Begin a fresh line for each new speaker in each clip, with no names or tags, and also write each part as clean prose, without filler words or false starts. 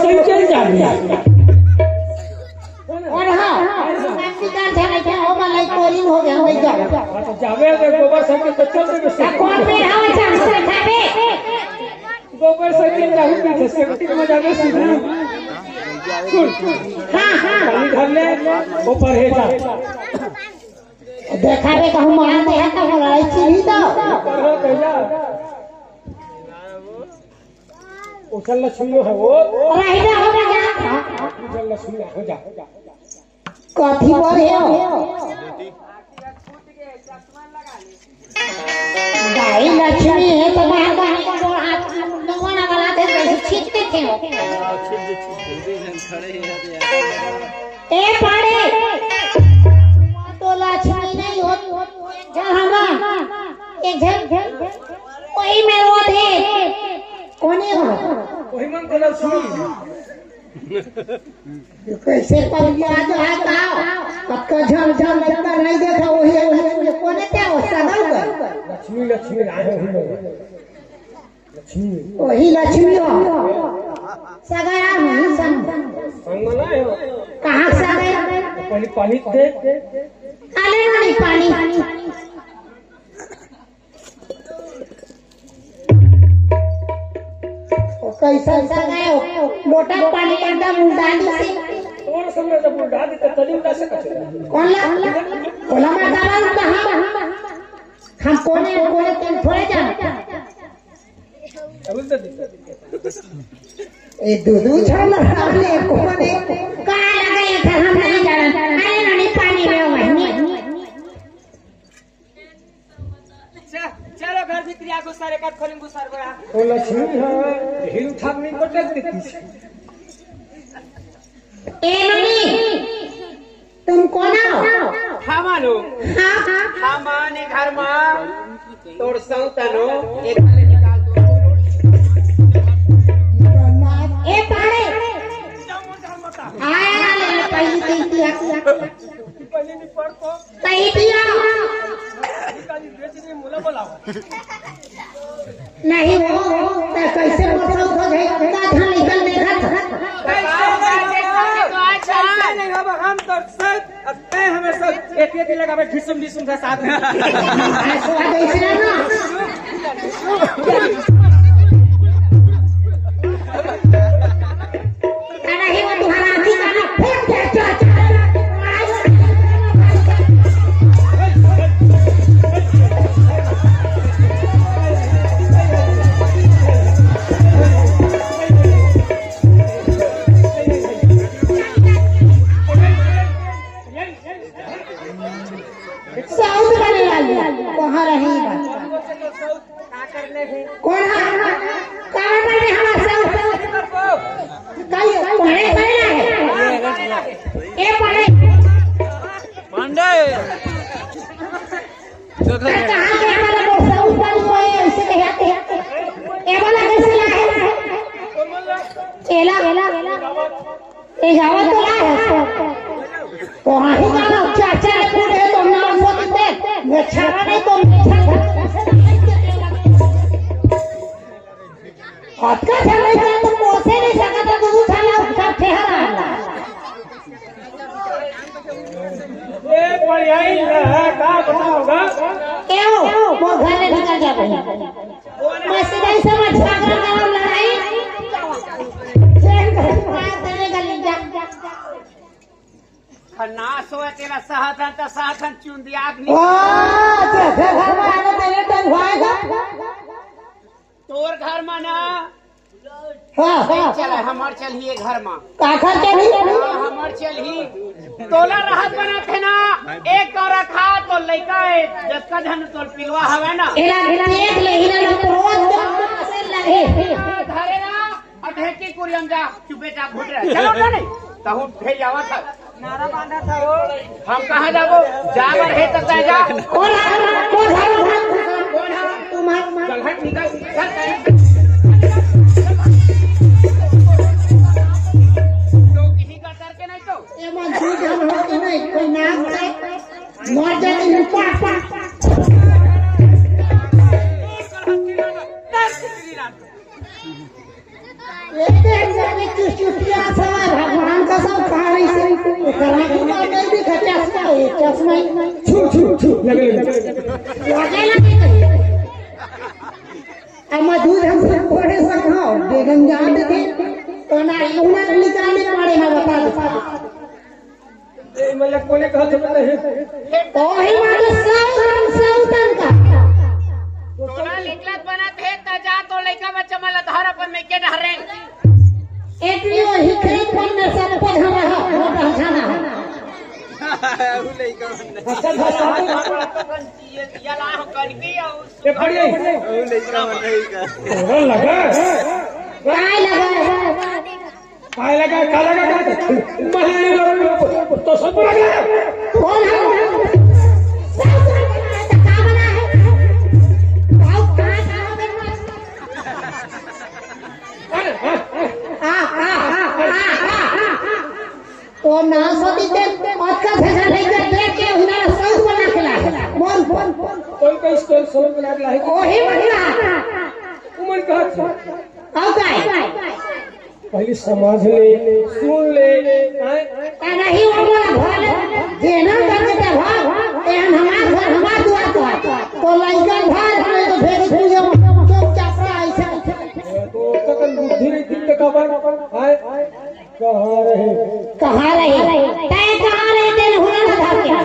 सही चल जाए
और हां शिकार जाने के हो मलाई कोरी हो गया भाई जा
तो जावे गोबर साइकिल तो चल दे
कौन पे हवा चांस खाबे
गोबर साइकिल जाहू पीछे सेफ्टी में जावे सीधा हां पानी भर ले ऊपर है जा
देखा रे कहूं मान दे है तो लड़ाई चीनी तो
उछल लक्ष्मी है वो
राइडा हो जा
उछल लक्ष्मी हो जा
कथी पर है गाय लक्ष्मी है तो बाहर बाहर को हाथ नगोना वाला थे कैसे छींटते थे ए पाड़े तो लक्ष्मी नहीं हो जहां एक झल वही में वो थे कोने हो
वही मन को लक्ष्मी
कैसे पब याद आता कब का झल झल लगता नहीं देखा वही कोने क्या हो सगल कर
लक्ष्मी लक्ष्मी आए हुए लक्ष्मी
वही लक्ष्मी हो सगाया नहीं संग
मना है
कहां सगाया
पहले पानी दे
आले नहीं पानी कैसा सगाया लोटा पानी का दम डाली से
और समय जब उड़ा दे तो तली उड़ा से
कौन ला कोला में डाला कहां हम कोने कोने तुम थोड़े जानते
अब तो
ए दूधू छाला हमने कोने का लगाया था हम नहीं जानते अरे नहीं पानी में वही
चलो घर भीतर आगो सारे काट खोलें गुसार को
तो लक्ष्मी है हिल थाक नहीं को टेक देती
ए मम्मी तुम कौन हो
हमानो
हां
हमाने घर में तोड़ संतनो एक वाले निकाल दो
ए पाड़े आया ले पहली कहती है
पहले नहीं पढ़ को
कही दिया
निकाली बेच दी मुला बोलाओ
नहीं वो तो कैसे मौसम हो गई का धन निकल देखा
नहीं अब हम तो सब अब हमेशा एक लगा में ढिसुम था साथ में
स्वाद ऐसे ना नहीं वो तुम्हारा आदमी का ना फेंक दे चाचा साउथ वाले वहाँ रहेगा कौन है कहाँ पर हमारा साउथ कल पढ़े पढ़े है ये पढ़े
मंडे
कहाँ के हमारा वो साउथ वाले को ऐसे कहते हैं ये वाला कैसे लाए एला ये गावा तो लाए तो हाँ ही गाना चाचा ने पूरे तो नाम बोलते मैं छाड़ा नहीं तो आपका छाड़ा नहीं तो पोसे नहीं सका तो दूध छाड़ा उसका ठहरा
ये बढ़िया ही है का बताओगा
क्यों वो घर में निकल जाते हैं मैं सीधा ही समझ सागर का लड़ाई देने का लिंजा
नाश हो तेरा साहतन चुन दिया तोर घर में ना चल हमार चल ही घर में हमार चल ही तोला राहत बना थे ना एक तो रखा तो लड़का जब धन तोर पिलवा हवे ना धरे ना अठेकी कुरियम जा चुपे चाप घुट रहा चलो तो नहीं तहु भेज जावा था नारा बांधा था वो हम कहाँ जाबो जावर है तक जा कौन चल हट निकल तो किसी का डर के नहीं तो
ये मन झूठ हो कि नहीं कोई नाम है मर जाए पापा ये देख जाने अरे चुटिया सब भगवान का सब कहा रही से करा के नहीं दिखता चश्मा
छू छू छू लगे
लगे अब दूध हम सब पढ़े सको बेगम जानते थे तो ना उन्हें निकालने पड़े ना बता
ए मतलब कोने कहा थे पता
तो ही मानो साउथन का
तोला लिखलत बनत है त जा तो लइका बच्चा मला धार अपन में के डरे
एटलियो हिखरी पर में सब पढ़ रहा मोटा जाना
अच्छा था
ये ला हो कर के
ये पड़ी ओ लगा
काय लगा
काय लगा तो सब लगा
कौन है सब का बना है बहुत तो ना सोती थे अच्छा भेजा नहीं कर देख के उन्हें सब बना खिला
कौन का स्टोर सब बना के लाई
ओही महिला
उमन कहा था
आओ काय
पहले समझ ले सुन ले
नहीं होगा भले जेना करते भाग एहन हमार घर हमार दुआ तो लइका घर हमें तो भेज पूजा चुपचाप ऐसा
तो तकन बुद्धि नहीं थी तो कबर कहाँ रहे
तय कहाँ रहे तेरे हुनर था क्या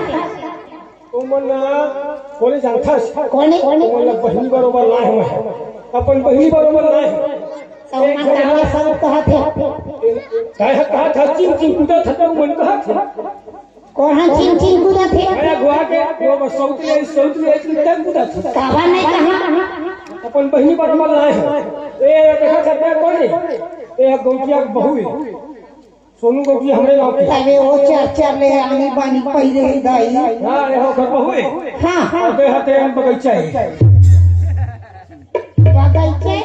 उमन कोने जानता
कोने
मतलब बहनी बरोबर ना है अपन बहनी बरोबर ना है
सब कहा थे
कहा था चिम चिम कूदा था मन कहा था
कौन चिम कूदा थे
मैं गुआ के वो साउथ में तक कूदा था
काबा नहीं कहा
अपन बहनी बरोबर ना है ए देखा करते कौन है ए गौतिया बहू है सोनू गौतिया हमरे गांव की
अबे वो चार ले आनी बानी पहले ही दाई
हां रे हो घर बहू है
हां
दे हाथे हम बगीचा है
बगीचे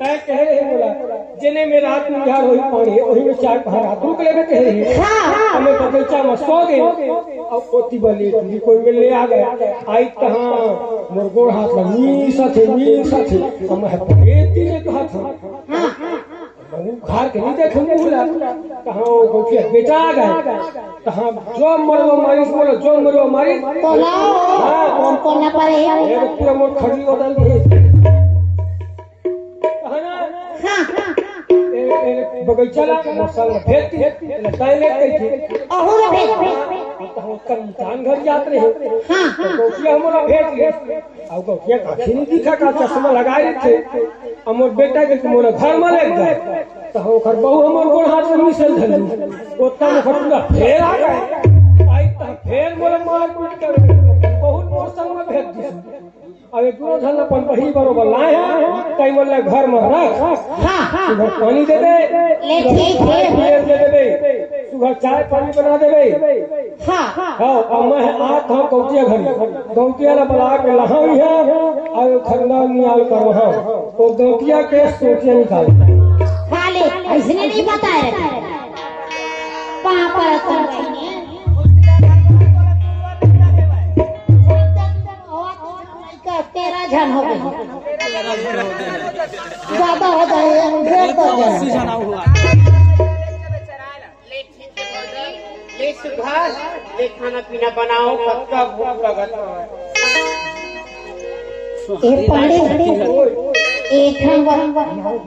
तय कह रहे बोला जिने में रात में बिहार होई पानी वही में चार पहाड़ रुक लेवे कह रहे
हां
हमें बगीचा में सो गए अब ओती बली कोई मिलने आ गया आई कहां मुर्गो हाथ में नी साथे हम हेती ने कहा था
हां
घर के नहीं देखे बोला कहां गौतिया बेटा आ गया कहां जो मरो मारी बोलो जो मरो मारी
तो लाओ कौन कौन ना पड़े
ये पूरा मोर खड़ी बदल दी बगीचा ला मसाला फेंक लगाए ले गई थी
अहुरा भेज
कहां कंतान घर जाते रहे
हां
गौतिया हमरा भेज ले अब गौतिया काखी नहीं दिखा का चश्मा लगाए थे हमर बेटा के मोर घर में ले गए तो ओकर बहू हमर गोड़ हाथ में मिसल धली ओतना में पूरा फेर आ गए आई त फेर मोर मार पीट कर बहुत मोर संग में भेज दी अब एक दो धन अपन बही बरोबर लाए हैं कई बोले घर में रख
हां
सुबह पानी दे दे
ले ठीक है
दे दे सुबह चाय पानी बना देबे
हां
हां अब मैं आ था गौतिया घर गौतिया ला बुला के लहाई है और खरना निकाल कर वहां तो गौतिया के सोचे निकाल
खाली ऐसे नहीं बताए कहां पर कर तेरा जन हो गई ज्यादा हो जाए डेढ़ तो
ले सुधार ले खाना पीना बनाओ सबका भूख लगत
ये पानी एक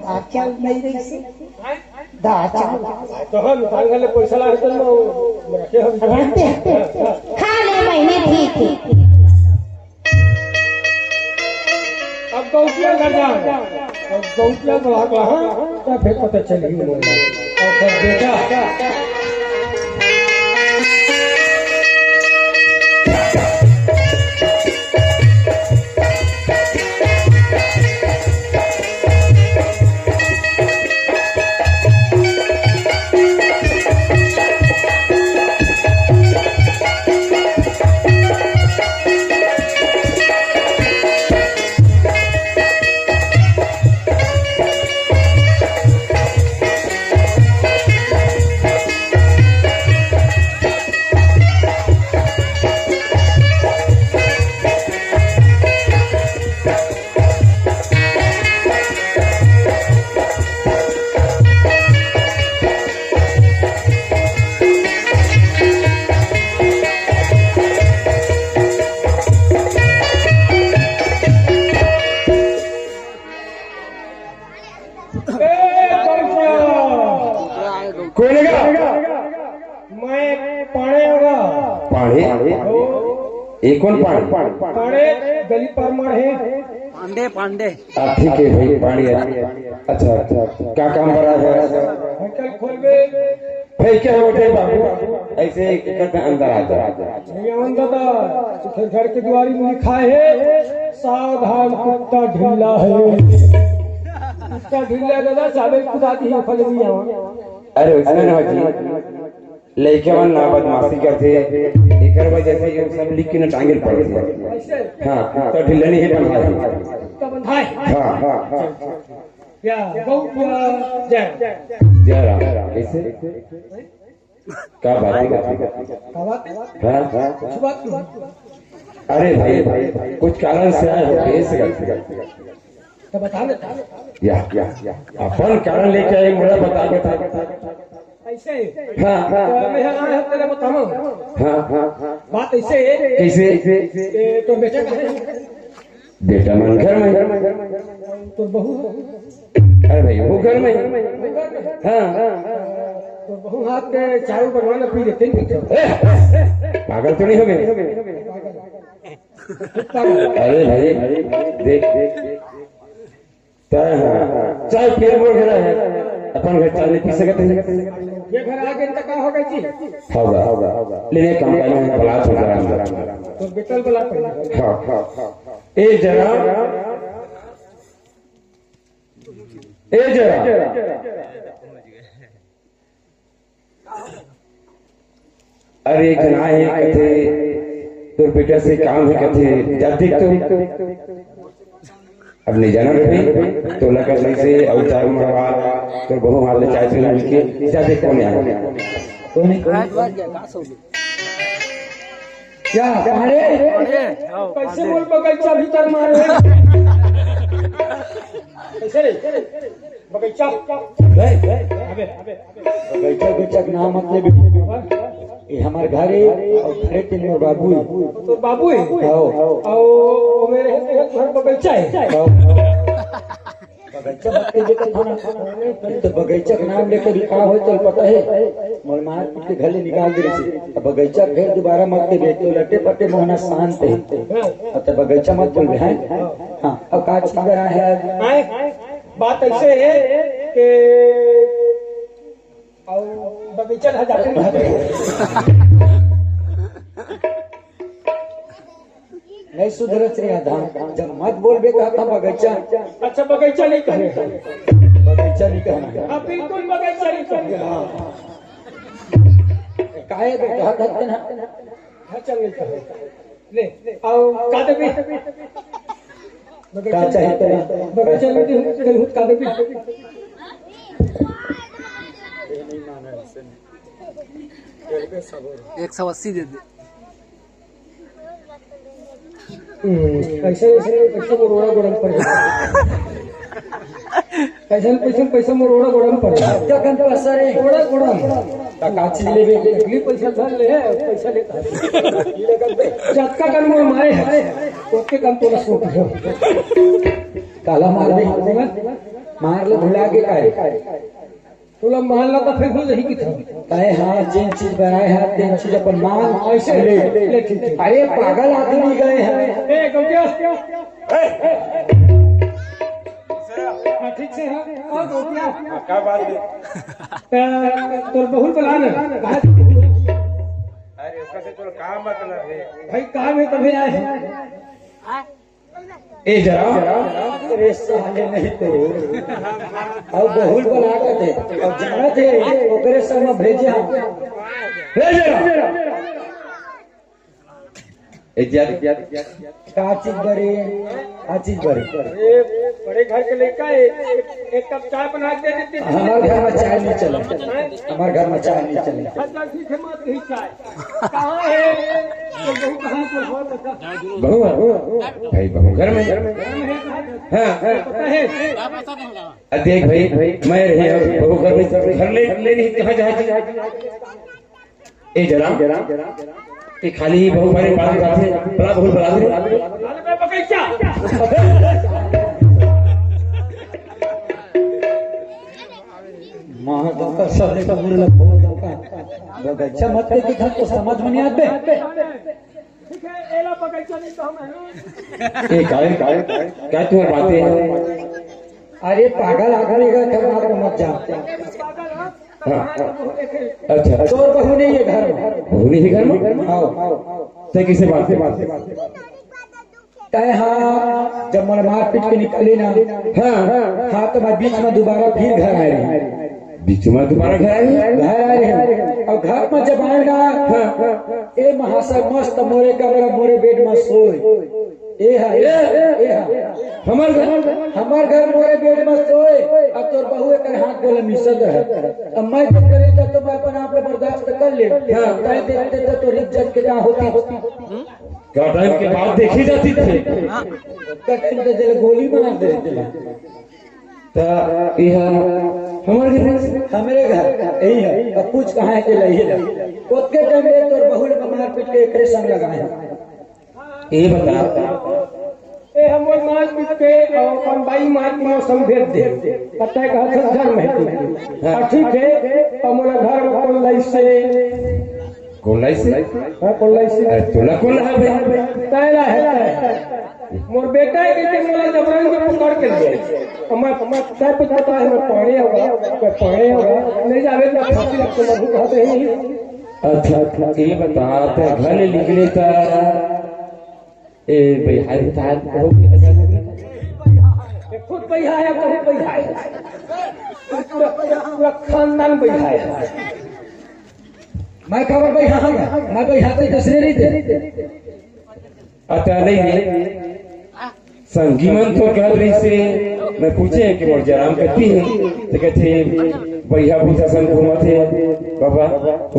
दाचल नहीं रही से दाचल
तो हम सांगले पैसा ला चल में रखे हम
रहते खा ले महीने ठीक
अब गौतिया घर जा अब गौतिया बुला के हां तब फिर पता चली मोर और फिर बेटा
कौन है
मैं पाणे होगा
पाड़े एक कौन पाड़े
पाणे गली पर मर है
ठीक है भाई पाड़े अच्छा क्या काम कर रहा है
होटल खोल गए
भाई क्या होते बाबू ऐसे अंदर आ जा
दादा फिर घर के द्वारी में लिखा है सावधान कुत्ता ढीला है कुत्ता ढीला दादा चाबे खुदा दी फल में
अरे उसमें ना जी लड़के वन ना बदमाशी करते एक वजह से ये सब लिख के न टांगे पड़ते हाँ तो ढीला नहीं है
बंधाए
हाँ हाँ
क्या गौ जय
जय राम कैसे क्या बात है हाँ
कुछ बात नहीं
अरे भाई कुछ कारण से आए हो कैसे
तो बता दे
या अपन कारण लेके आए मुझे बता के
ऐसे
हाँ हाँ
तो मैं आया तेरे बताऊं
हाँ
बात ऐसे
कैसे
तो बेटा कहाँ है?
बेटा मन घर में
तो बहू
अरे भाई वो घर में हाँ
तो बहू हाथ के चाय बनवाना पी लेते
पागल तो नहीं हो गए अरे भाई देख चाय पिए बोल रहा है अपन घर चाय नहीं पी सकते
ये घर आगे तक का होगा जी
होगा लेने कम पहले बलात हो जरा
तो बेटल बला पड़ी
हाँ ए जरा अरे जना है कथे तो बेटा से काम है कथे जब देख तो अब नहीं जाना भाई तो लगा से अवतार मरवा तो बहु हाल चाय से उनके ज्यादा कौन है
क्या कैसे बोल बगीचा भीतर मारे कैसे बगीचा
बगीचा के नाम मतलब ये हमारे घरे और घरे तीन और बाबू
तो बाबू है और मेरे घर बगीचा है
बगीचा बच्चे लेकर खाना तो बगीचा का नाम लेकर भी कहा हो चल पता है मोर मार पीट के घर निकाल दे रही बगीचा फिर दोबारा मत के बेटे लटे पटे मोहना शांत है तो बगीचा मत बोल रहे हैं हाँ अब का चीज रहा है
बात ऐसे है कि और बगीचा जाते
नहीं सुधरत रे धान जब मत बोलबे कहता बगीचा
अच्छा बगीचा नहीं कहे
बगीचा नहीं कहना
हाँ बिल्कुल बगीचा नहीं कहे
काहे कहा कहते ना
अच्छा नहीं कहे ले आओ कादे भी
का चाहिए तेरा
बगीचा नहीं कादे भी
180 दे दे
पैसा मोरोड़ा गरम पड़ पैसा मोरोड़ा गरम पड़
क्या करते पैसा रे
गोड़ा गोड़ा
का चीज लेबे
अगली पैसा धर ले पैसा लेता जतका कन मोर मारे है ओके कम तोला सोच हो
काला मार दे मार ले भुला के काहे
तोला मान ला तो फिर भूल रही की था
काहे हां जिन चीज बनाए हैं तीन चीज अपन मान
ऐसे ले ठीक है
अरे पागल आदमी गए हैं
ए गौटिया ठीक से हां गौटिया
क्या बात है
तोर बहुल बला ना
अरे उसका से तो काम मतलब है
भाई काम है तभी आए हैं
ए जरा
अरे साले नहीं तो और बहुल बना के थे और जाना थे ओकरे संग में भेजे हम
ए जरा
का चीज बड़े
बड़े घर के लड़का एक कप चाय बना के दे देते
हमारे घर में चाय नहीं चले हमारे घर में चाय नहीं चले
अच्छा ठीक है मत ही चाय कहाँ है तो बहू कहाँ तो हो बता
बहू भाई बहू घर में हाँ
पता है
देख भाई मैं रहे बहू घर में घर ले नहीं कहाँ जाए ए जरा कि खाली बहू हमारे बात करते बड़ा बहुत बड़ा दे
बगीचा
महाजन का शब्द का मुड़ लग बहुत का बगैचा मत के दिखा तो समझ में नहीं आते।
ठीक है एला बगीचा नहीं तो हम है
ये काय क्या तुम्हारी बातें हैं?
अरे पागल आगलेगा करना को मत जा।
हाँ, अच्छा
तोर बहू नहीं है घर में।
बहू नहीं है घर में?
आओ
तो किसे बातें
तय हाँ जब मन मार पीट के निकले ना हाँ तो मैं बीच में दोबारा फिर घर आए रहे
बीच में दोबारा घर आए
और घर में जब आए ना ए महाशय मस्त मोरे कमरा मोरे बेड में सोए हमार घर मोरे बेड में सोए अब तोर बहू एक हाथ बोले मिसल रहे अब मैं तो करे तो मैं अपन आप बर्दाश्त कर ले देखते तो तोर इज्जत के ना होती
क्या टाइम के बाद देखी जाती थी
टाइम तो जल गोली बना दे
हमारे
घर यही है अब पूछ कहाँ है के लिए ओतके टाइम में तोर बहू ने मार पीट के एकरे संग लगाए
ये बता
ए हम मार पीट के और अपन बाई मार के मौसम भेज दे पता है घर घर में ठीक है हमारा घर में
कोलाई से
कोलाई से
तोला कौन है भाई
तायला है मोर बेटा है कि मोला जबरन के पकड़ के लिए मैं काय पे पता है मैं पढ़े होगा नहीं जावे तो फांसी लगते लघु कहते ही
अच्छा ये बता तो घर निकले था ए भाई हाय बता
खुद पैसा है बहुत पैसा है पूरा खानदान पैसा है
मैं खबर भाई हाँ मैं भाई हाँ तो दूसरे नहीं थे
अच्छा नहीं संगी मन तो कह रही से मैं पूछे कि मोर जराम करती है तो कहते भैया पूछा सन घूमा थे बाबा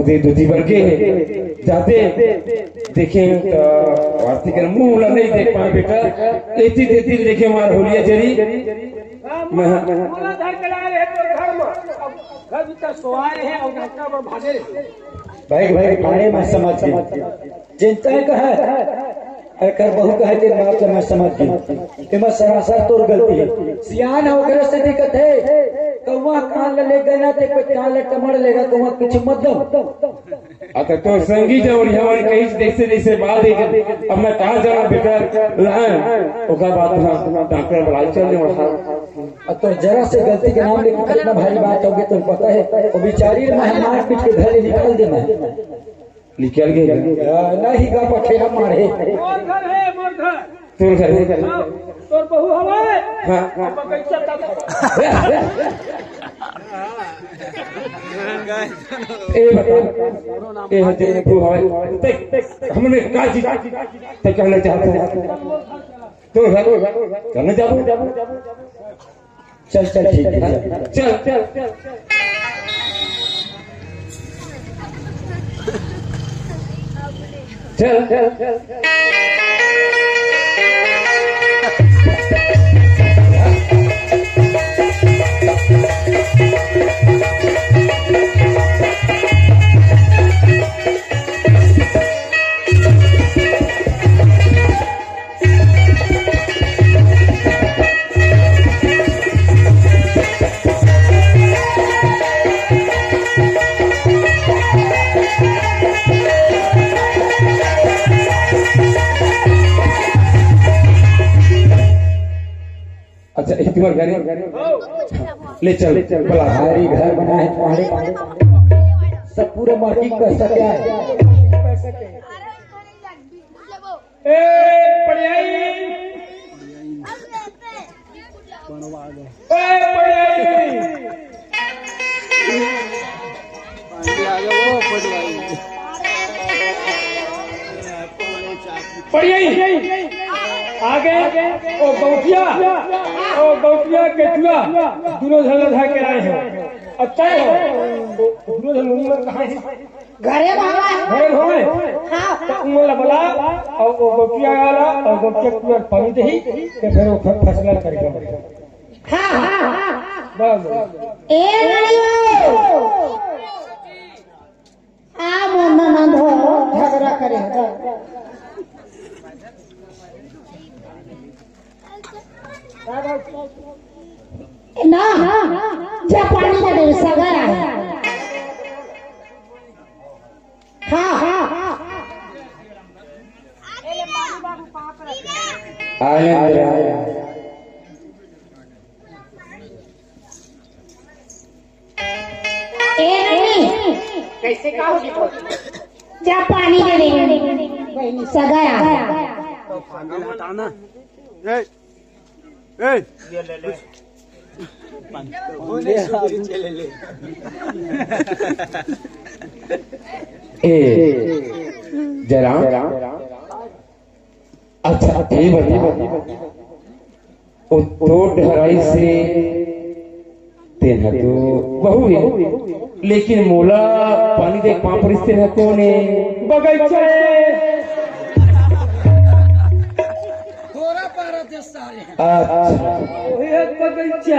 उधर दूधी बन के जाते देखे तो आरती कर मुंह नहीं देख पाए बेटा लेती देती देखे मार होलिया जरी
मोला धर के लाए है तोर घर में घर भीतर सोआए हैं और डॉक्टर पर भागे
भाई पानी में समझ चिंता कहा कर बहु कहे तेरे बाप से मैं समझ गई कि मैं सरासर तोर गलती है सियान होकर से दिक्कत है कौवा कान ले गए ना ते कोई कान ले टमड़ लेगा कौवा कुछ मतलब
अच्छा तो संगी जब हमारे कहीं जैसे जैसे बात है अब मैं कहाँ जाना बेटा ओका बात डॉक्टर बुला चल
अब तो जरा से गलती के नाम लेके कितना भारी बात होगी तुम्हें पता है वो बेचारी मेहमान पीट के घर निकाल दे मैं
निकल गए
नहीं गा पखेरा मारे
मोर घर है मोर घर
तोर घर
तोर बहू हवाए
हाँ
बगीचा तक
ए बता ए हजे तू हवाए हमने का चीज ते कहना चाहते हैं तो घर करना चाहते
चल ठीक है
चल चल अच्छा एक बार गाड़ी ले चल बला
भारी घर बना है तुम्हारे सब पूरा मार्केट पैसा क्या है
ए पड़ियाई आगे ओ गौटिया के चुआ दोनों झगड़ा धर के आए हैं अच्छा है दोनों झगड़ा कहाँ है
घरे
घरे होए तो उमला बला और वो गौटिया वाला और गौटिया चुआ पानी दे ही के फिर वो फैसला करेगा बस
ए आ मोना ना धो झगड़ा करे ना जा पानी में दे सगर आहे हाँ
कैसे का होगी
जा पानी दे दे सगर आहे
जरा अच्छा ये बता तो ढराई से तेन तो बहु है लेकिन मोला पानी देख पाप रिश्ते है कौन है
बगैचा बगैचा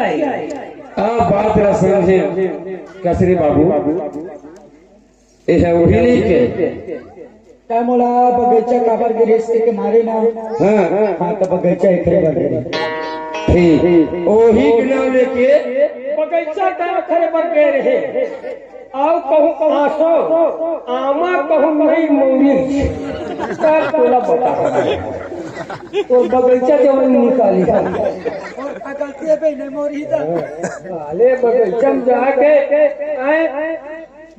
बात रहा समझे कसरे बाबू ये है वही नहीं के
काय मोला बगैचा काबर गिरे के मारे ना हाँ तो बगैचा एक बार
ठीक ओही के नाम लेके
बगैचा का खरे पर गए रहे आओ कहूँ कहाँ सो आमा कहूँ नहीं मौरी कर तोला बता तो बगैचा जब निकाली
गलती है भाई नहीं मोरी
अरे बगैचा में जाके आए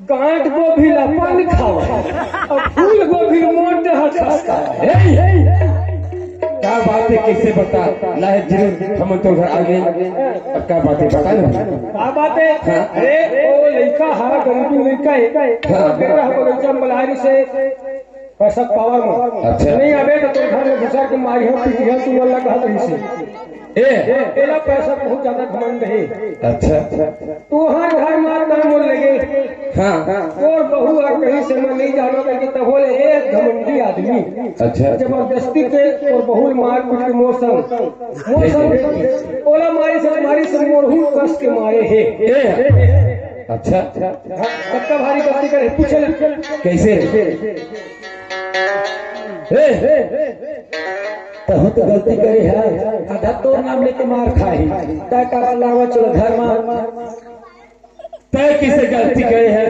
गांठ गोभी लपन खाओ और फूल गोभी मोटे हटा
क्या बात है कैसे बता लाहे जरूर हम तो घर आ गए अब क्या बात है बता ना
क्या बात है अरे वो लड़का हा गरीबी लड़का है मेरा बगैचा मलारी से पैसा पावर में
अच्छा
नहीं आवे तो घर में घुसा के मारी हम पीटी हम तू अल्लाह कहा रही से एला पैसा बहुत ज्यादा घमंड है
अच्छा
तू हर घर मार दाम बोल लगे
हाँ
और बहू और कहीं से मैं नहीं जानो करके तब बोले एक घमंडी आदमी
अच्छा
जबरदस्ती के और बहु मार पीट के मौसम ओला मारी से मोरहू कस के मारे है
अच्छा
कत्ता भारी गलती करे पूछे
कैसे
तहु तो गलती करे है आधा तो नाम लेके मार खाई ता का लावा चलो घर में
तय किसे गलती करे है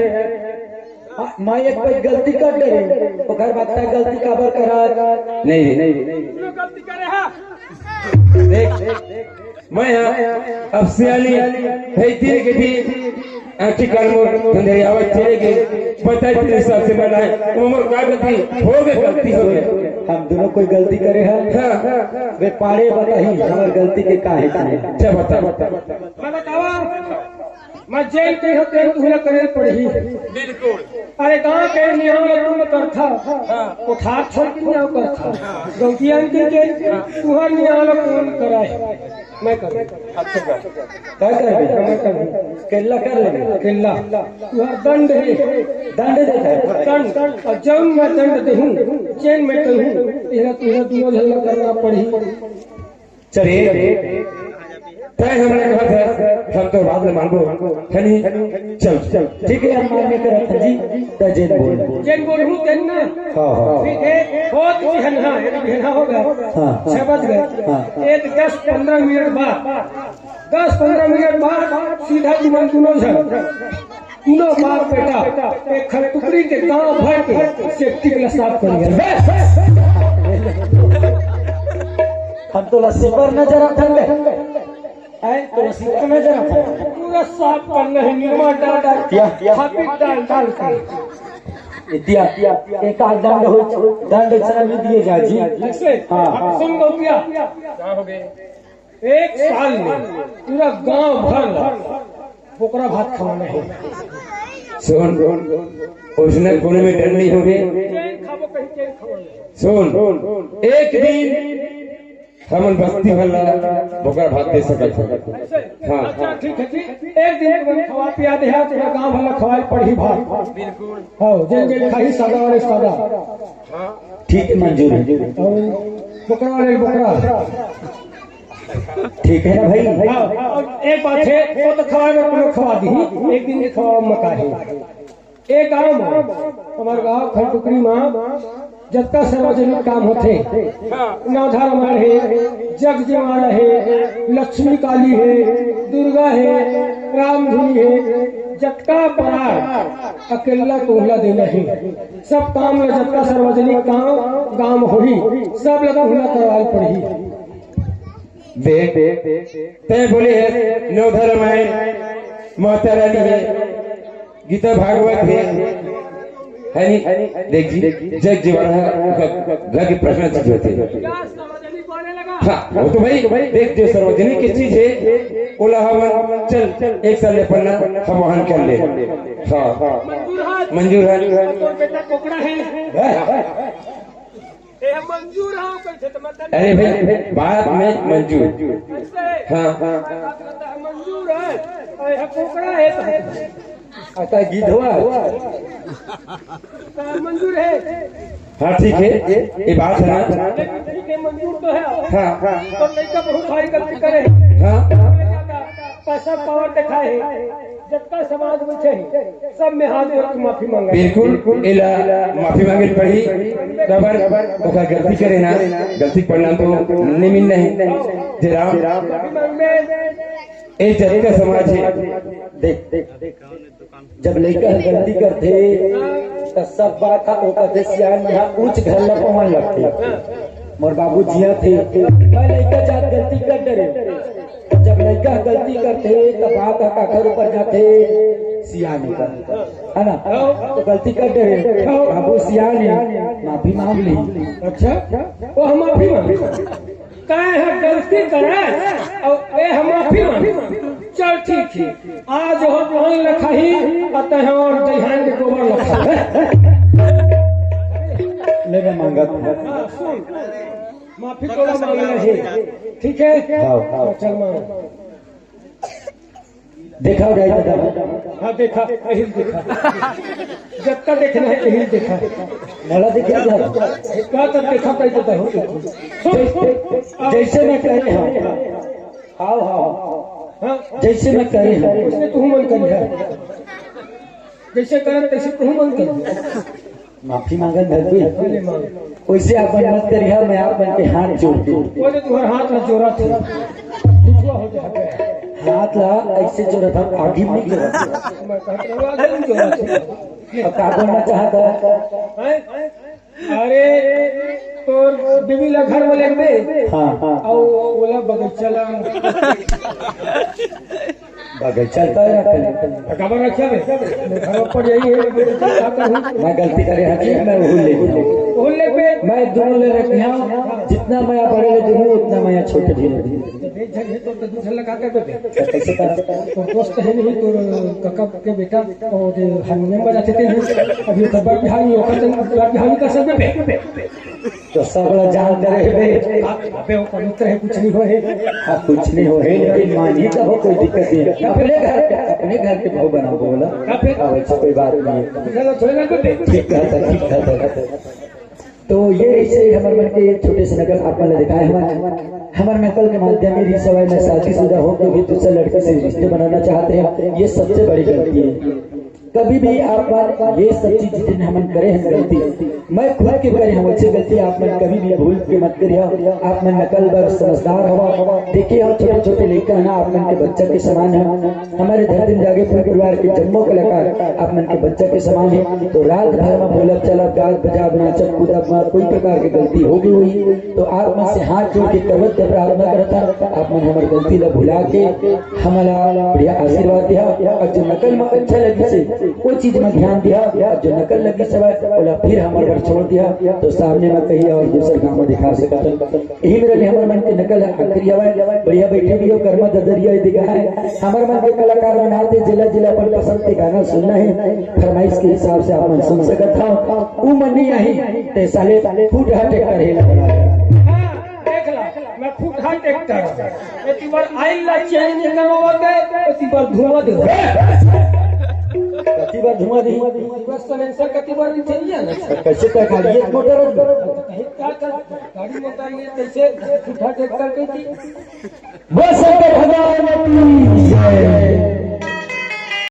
मैं एक बार गलती कर दे तो घर बात गलती काबर करा
नहीं
गलती करे है
देख मैं अब सियाली है तीर के थी आखिर काल मोर धंधे आवाज चले गए पता तेरे हिसाब से बना है उम्र का गलती हो गई
हम दोनों कोई गलती करे हैं वे पाड़े बताही हमार गलती के काहे
अच्छा बता
मैं बतावा मैं जेल के होते तुझे करे पड़ी बिल्कुल अरे गांव के नियम तुम करथा उठा छोड़ के नियम करथा गलतियां के तुहर नियम कौन कराए मैं कर
अच्छा क्या कर केला कर ले
केला तुहर दंड है
दंड देता है
दंड और जब मैं दंड दूं चैन में कहूं तुझे दोनों झगड़ा करना पड़ी
चलिए तय हमने कहा था हम तो बाद में मांगो है नहीं चल
ठीक है हम मानने कर रखा जी तो
जेन बोल हूं तेन ना
हाँ
ठीक है बहुत बिहना ये बिहना हो गया
हाँ
6 बज गए एक 10-15 मिनट बाद 10-15 मिनट बाद सीधा तुम दोनों तीनों बाप बेटा एक खरटुकड़ी के गांव भर के सेफ्टी के लिए साफ कर गया
हम तो लस्सी पर नजर आते तो लस्सी पर नजर आते
पूरा साफ करना है निर्मा डाल डाल कर
दिया एक आध दंड हो दंड भी दिए जा जी हाँ
सुन लो क्या हो गए 1 साल में पूरा गांव भर बोकरा भात खवाना है
सुन उसने कोने में डर नहीं हो गए सुन एक दिन हम बस्ती भला बोकरा भात दे सकते हाँ
अच्छा ठीक है एक दिन तुम खवा पिया दे तेरा गांव भला खवाई पड़ी भात बिल्कुल हाँ जिन खाई सादा और सादा
ठीक है मंजूर है
और बोकरा वाले बोकरा
ठीक है ना भाई
और एक बात है वो तो खवा में खवा दी एक दिन खवा मका है एक गाँव में हमारे गाँव खरटुकड़ी में जितना सार्वजनिक काम होते नवधार हमारे है जग जमारा है लक्ष्मी काली है दुर्गा है राम धुनी है जटका परार अकेला तोहला दे नहीं सब काम में जटका सार्वजनिक काम गांव होही सब लोग तोहला करवाल पड़ी
देख तय बोले है नौ धर्म है माता रानी है गीता भागवत है नी देख जी जग जीवन घर के प्रश्न चीज होते हाँ वो तो भाई देख जो सार्वजनिक की चीज है ओला हवन चल एक साल पढ़ना हम वहां कर ले हाँ मंजूर है
बेटा कोकड़ा है मंजूर
अरे भाई बात में मंजूर हाँ
मंजूर है कोकड़ा है
आता गिद्धवा
मंजूर है
हाँ ठीक है ये बात है ना
ठीक है मंजूर तो है
हाँ
तो लड़का बहुत सारी गलती करे
हाँ
पैसा पावर दिखाए जबका समाज में छे सब में हाथ जोड़ के माफी मांगा
बिल्कुल इला माफी मांगे पड़ी कबर ओका गलती करे ना गलती पड़ना तो निमिन नहीं जरा ए जरी का समाज है
देख जब लड़का गलती करते तो सब बात ओका सियान में ऊंच घर ल पवन लगते मोर बाबू जिया थे मैं लड़का जात गलती कर डरे जब लड़का गलती करते तो बात काखर ऊपर जाते सियानी पर है ना तो गलती कर डरे बाबू सियानी माफी मांग ली
अच्छा वो हम माफी मांगे कहे है गलती करे और ए हम माफी मांगे चल ठीक है आज हो पान लिखा ही अतः है और दहियान के गोबर लिखा
ले मैं मांगा
सुन माफी तो मांग रहे ठीक है चल मांग
देखा गया दादा
हाँ देखा यही देखा जब तक देखना है यही देखा
मला देखिए
क्या तक देखा कहीं तो
जैसे मैं कह रहे हूँ हाँ हाँ जैसे मैं कह रही हूँ
उसने तू मन कर लिया जैसे करे तैसे तू मन कर लिया
माफी मांगन धरती वैसे आप मत करिए मैं आप के हाथ जोड़ दूं
बोले तुम्हारे हाथ में जोड़ा था
हाथ ला ऐसे जोड़ा था आगे नहीं जोड़ा
मैं कहता हूँ आगे नहीं जोड़ा था
अब क्या बोलना चाहता
हैं? अरे तो बीवी ला घर वाले में
हाँ हाँ
और बोला बगीचा ला
बगीचा है
खबर रखा मैं घर पर यही है
मैं गलती करे हकी मैं भूल ले
पे
मैं दोनों ले रखी हूँ जितना मैं बड़े ले दूँ उतना मैं छोटे धीरे
तो दूसरा लगा कर
कैसे कर
तो दोस्त है नहीं तो काका के बेटा और हारमोनियम बजाते थे अभी तो बड़ बिहारी होकर बिहारी का सब पे
तो सब जान करे
अबे वो पवित्र है कुछ नहीं होए
कुछ नहीं हो लेकिन मानी का हो कोई दिक्कत नहीं अपने घर के भाव बना बोला कोई बात नहीं ठीक है तो ये ऐसे हमारे मन के छोटे से नकल आप मैंने दिखाए हमारे नकल के माध्यम में सवाई में शादीशुदा हो तो भी दूसरे लड़के से रिश्ते बनाना चाहते हैं ये सबसे बड़ी गलती है कभी भी आप ये सब चीज जितने हम करे हैं गलती मैं खुद के करे हम अच्छी गलती आप मन कभी भी भूल के मत करिए आप मन नकल बर समझदार हवा देखिए हम छोटे छोटे लड़का है ना आप मन के बच्चा के समान है हमारे धरती जागे परिवार के जम्मो कलाकार आप मन के बच्चा के समान है तो रात भर में बोलब चलब गाल बजा बना चल कूदब कोई प्रकार की गलती हो गई हुई तो आप मन से हाथ जोड़ के करवत प्रार्थना करता आप मन हमारी गलती ला भुला के हमारा बढ़िया आशीर्वाद दिया और जो नकल में अच्छा लगी से वो चीज में ध्यान दिया जो नकल लगी सवाल बोला फिर हमारे घर छोड़ दिया तो सामने में कही और दूसरे गाँव में दिखा सकता यही मेरे लिए हमारे मन की नकल है बढ़िया बैठे भी हो कर्मा ददरिया दिखा है हमारे मन के कलाकार बनाते जिला जिला पर पसंद के गाना सुनना है फरमाइश के हिसाब से आप मन सुन सकता हूँ वो मन नहीं आई ते साले फूट हाथ ट्रैक्टर
देख ला मैं फूट हाथ ट्रैक्टर इतनी बार आई ला चेंज करना होता है इतनी बार धुआं दे
कति बार धुआं दी
बस सलेंसर कति बार नहीं चाहिए ना
कैसे तय गाड़ी मोटर
कहीं क्या कर गाड़ी मोटर ये कैसे फूट हाथ ट्रैक्टर की
बस